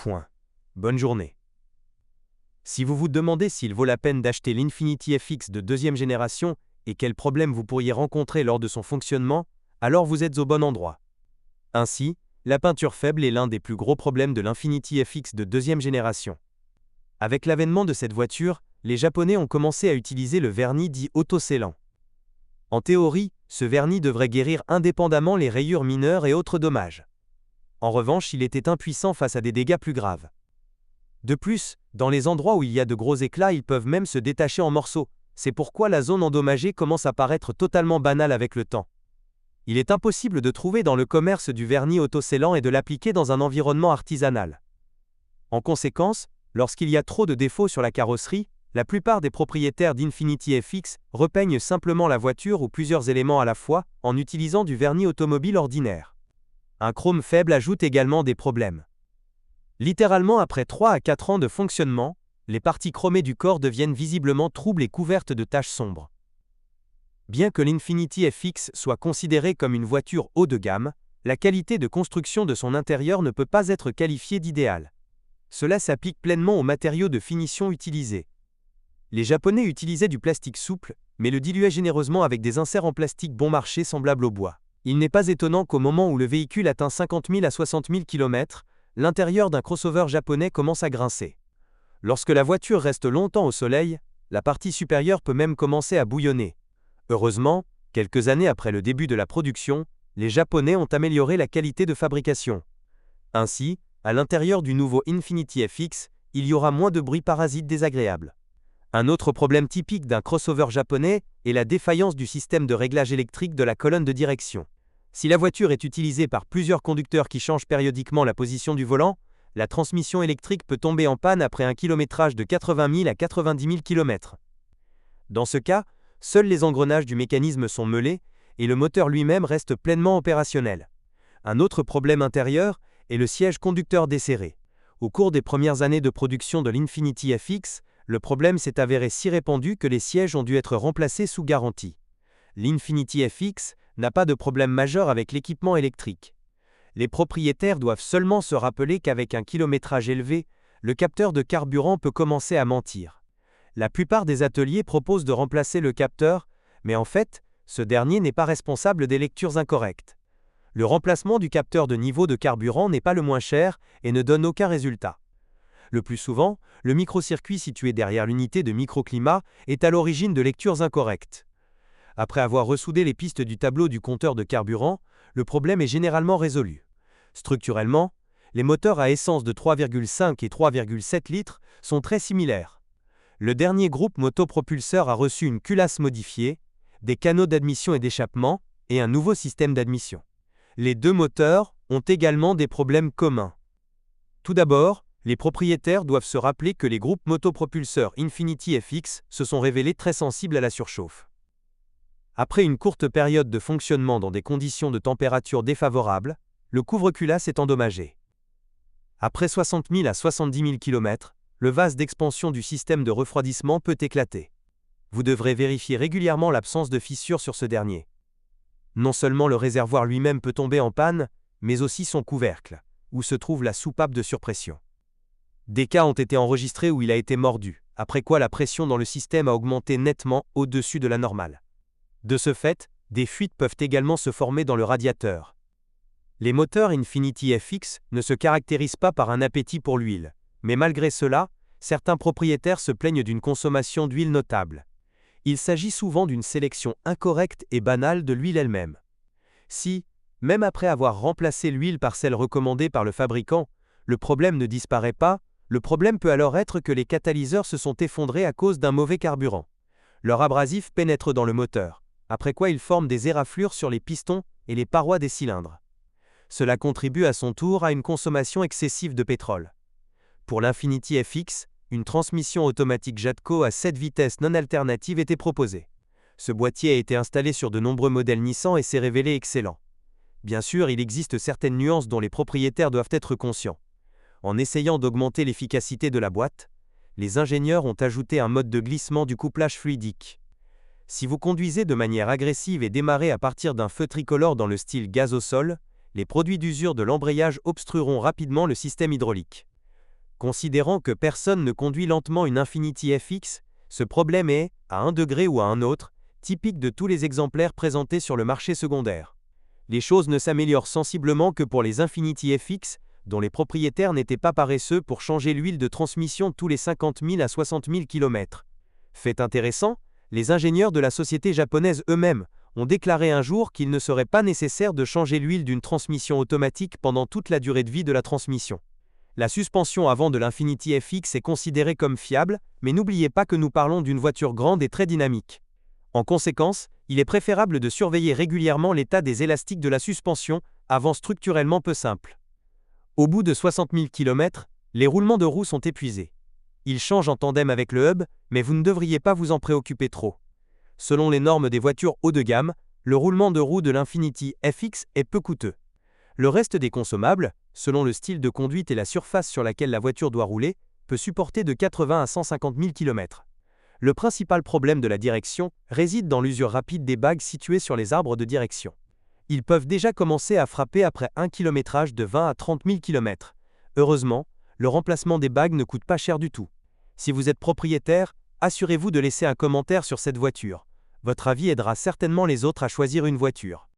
point. Bonne journée. Si vous vous demandez s'il vaut la peine d'acheter l'Infiniti FX de deuxième génération et quels problèmes vous pourriez rencontrer lors de son fonctionnement, alors vous êtes au bon endroit. Ainsi, la peinture faible est l'un des plus gros problèmes de l'Infiniti FX de deuxième génération. Avec l'avènement de cette voiture, les Japonais ont commencé à utiliser le vernis dit autoscellant. En théorie, ce vernis devrait guérir indépendamment les rayures mineures et autres dommages. En revanche, il était impuissant face à des dégâts plus graves. De plus, dans les endroits où il y a de gros éclats, ils peuvent même se détacher en morceaux. C'est pourquoi la zone endommagée commence à paraître totalement banale avec le temps. Il est impossible de trouver dans le commerce du vernis autoscellant et de l'appliquer dans un environnement artisanal. En conséquence, lorsqu'il y a trop de défauts sur la carrosserie, la plupart des propriétaires d'Infiniti FX repeignent simplement la voiture ou plusieurs éléments à la fois en utilisant du vernis automobile ordinaire. Un chrome faible ajoute également des problèmes. Littéralement après 3 à 4 ans de fonctionnement, les parties chromées du corps deviennent visiblement troubles et couvertes de taches sombres. Bien que l'Infiniti FX soit considérée comme une voiture haut de gamme, la qualité de construction de son intérieur ne peut pas être qualifiée d'idéale. Cela s'applique pleinement aux matériaux de finition utilisés. Les Japonais utilisaient du plastique souple, mais le diluaient généreusement avec des inserts en plastique bon marché semblables au bois. Il n'est pas étonnant qu'au moment où le véhicule atteint 50 000 à 60 000 km, l'intérieur d'un crossover japonais commence à grincer. Lorsque la voiture reste longtemps au soleil, la partie supérieure peut même commencer à bouillonner. Heureusement, quelques années après le début de la production, les Japonais ont amélioré la qualité de fabrication. Ainsi, à l'intérieur du nouveau Infiniti FX, il y aura moins de bruit parasite désagréable. Un autre problème typique d'un crossover japonais est la défaillance du système de réglage électrique de la colonne de direction. Si la voiture est utilisée par plusieurs conducteurs qui changent périodiquement la position du volant, la transmission électrique peut tomber en panne après un kilométrage de 80 000 à 90 000 km. Dans ce cas, seuls les engrenages du mécanisme sont meulés et le moteur lui-même reste pleinement opérationnel. Un autre problème intérieur est le siège conducteur desserré. Au cours des premières années de production de l'Infiniti FX, le problème s'est avéré si répandu que les sièges ont dû être remplacés sous garantie. L'Infiniti FX n'a pas de problème majeur avec l'équipement électrique. Les propriétaires doivent seulement se rappeler qu'avec un kilométrage élevé, le capteur de carburant peut commencer à mentir. La plupart des ateliers proposent de remplacer le capteur, mais en fait, ce dernier n'est pas responsable des lectures incorrectes. Le remplacement du capteur de niveau de carburant n'est pas le moins cher et ne donne aucun résultat. Le plus souvent, le microcircuit situé derrière l'unité de microclimat est à l'origine de lectures incorrectes. Après avoir ressoudé les pistes du tableau du compteur de carburant, le problème est généralement résolu. Structurellement, les moteurs à essence de 3,5 et 3,7 litres sont très similaires. Le dernier groupe motopropulseur a reçu une culasse modifiée, des canaux d'admission et d'échappement, et un nouveau système d'admission. Les deux moteurs ont également des problèmes communs. Tout d'abord, les propriétaires doivent se rappeler que les groupes motopropulseurs Infiniti FX se sont révélés très sensibles à la surchauffe. Après une courte période de fonctionnement dans des conditions de température défavorables, le couvre-culasse est endommagé. Après 60 000 à 70 000 km, le vase d'expansion du système de refroidissement peut éclater. Vous devrez vérifier régulièrement l'absence de fissures sur ce dernier. Non seulement le réservoir lui-même peut tomber en panne, mais aussi son couvercle, où se trouve la soupape de surpression. Des cas ont été enregistrés où il a été mordu, après quoi la pression dans le système a augmenté nettement au-dessus de la normale. De ce fait, des fuites peuvent également se former dans le radiateur. Les moteurs Infiniti FX ne se caractérisent pas par un appétit pour l'huile, mais malgré cela, certains propriétaires se plaignent d'une consommation d'huile notable. Il s'agit souvent d'une sélection incorrecte et banale de l'huile elle-même. Si, même après avoir remplacé l'huile par celle recommandée par le fabricant, le problème ne disparaît pas, le problème peut alors être que les catalyseurs se sont effondrés à cause d'un mauvais carburant. Leur abrasif pénètre dans le moteur, après quoi ils forment des éraflures sur les pistons et les parois des cylindres. Cela contribue à son tour à une consommation excessive de pétrole. Pour l'Infiniti FX, une transmission automatique Jatco à 7 vitesses non alternative était proposée. Ce boîtier a été installé sur de nombreux modèles Nissan et s'est révélé excellent. Bien sûr, il existe certaines nuances dont les propriétaires doivent être conscients. En essayant d'augmenter l'efficacité de la boîte, les ingénieurs ont ajouté un mode de glissement du couplage fluidique. Si vous conduisez de manière agressive et démarrez à partir d'un feu tricolore dans le style gaz au sol, les produits d'usure de l'embrayage obstrueront rapidement le système hydraulique. Considérant que personne ne conduit lentement une Infiniti FX, ce problème est, à un degré ou à un autre, typique de tous les exemplaires présentés sur le marché secondaire. Les choses ne s'améliorent sensiblement que pour les Infiniti FX, dont les propriétaires n'étaient pas paresseux pour changer l'huile de transmission tous les 50 000 à 60 000 km. Fait intéressant, les ingénieurs de la société japonaise eux-mêmes ont déclaré un jour qu'il ne serait pas nécessaire de changer l'huile d'une transmission automatique pendant toute la durée de vie de la transmission. La suspension avant de l'Infiniti FX est considérée comme fiable, mais n'oubliez pas que nous parlons d'une voiture grande et très dynamique. En conséquence, il est préférable de surveiller régulièrement l'état des élastiques de la suspension, avant structurellement peu simple. Au bout de 60 000 km, les roulements de roues sont épuisés. Ils changent en tandem avec le hub, mais vous ne devriez pas vous en préoccuper trop. Selon les normes des voitures haut de gamme, le roulement de roues de l'Infiniti FX est peu coûteux. Le reste des consommables, selon le style de conduite et la surface sur laquelle la voiture doit rouler, peut supporter de 80 à 150 000 km. Le principal problème de la direction réside dans l'usure rapide des bagues situées sur les arbres de direction. Ils peuvent déjà commencer à frapper après un kilométrage de 20 à 30 000 km. Heureusement, le remplacement des bagues ne coûte pas cher du tout. Si vous êtes propriétaire, assurez-vous de laisser un commentaire sur cette voiture. Votre avis aidera certainement les autres à choisir une voiture.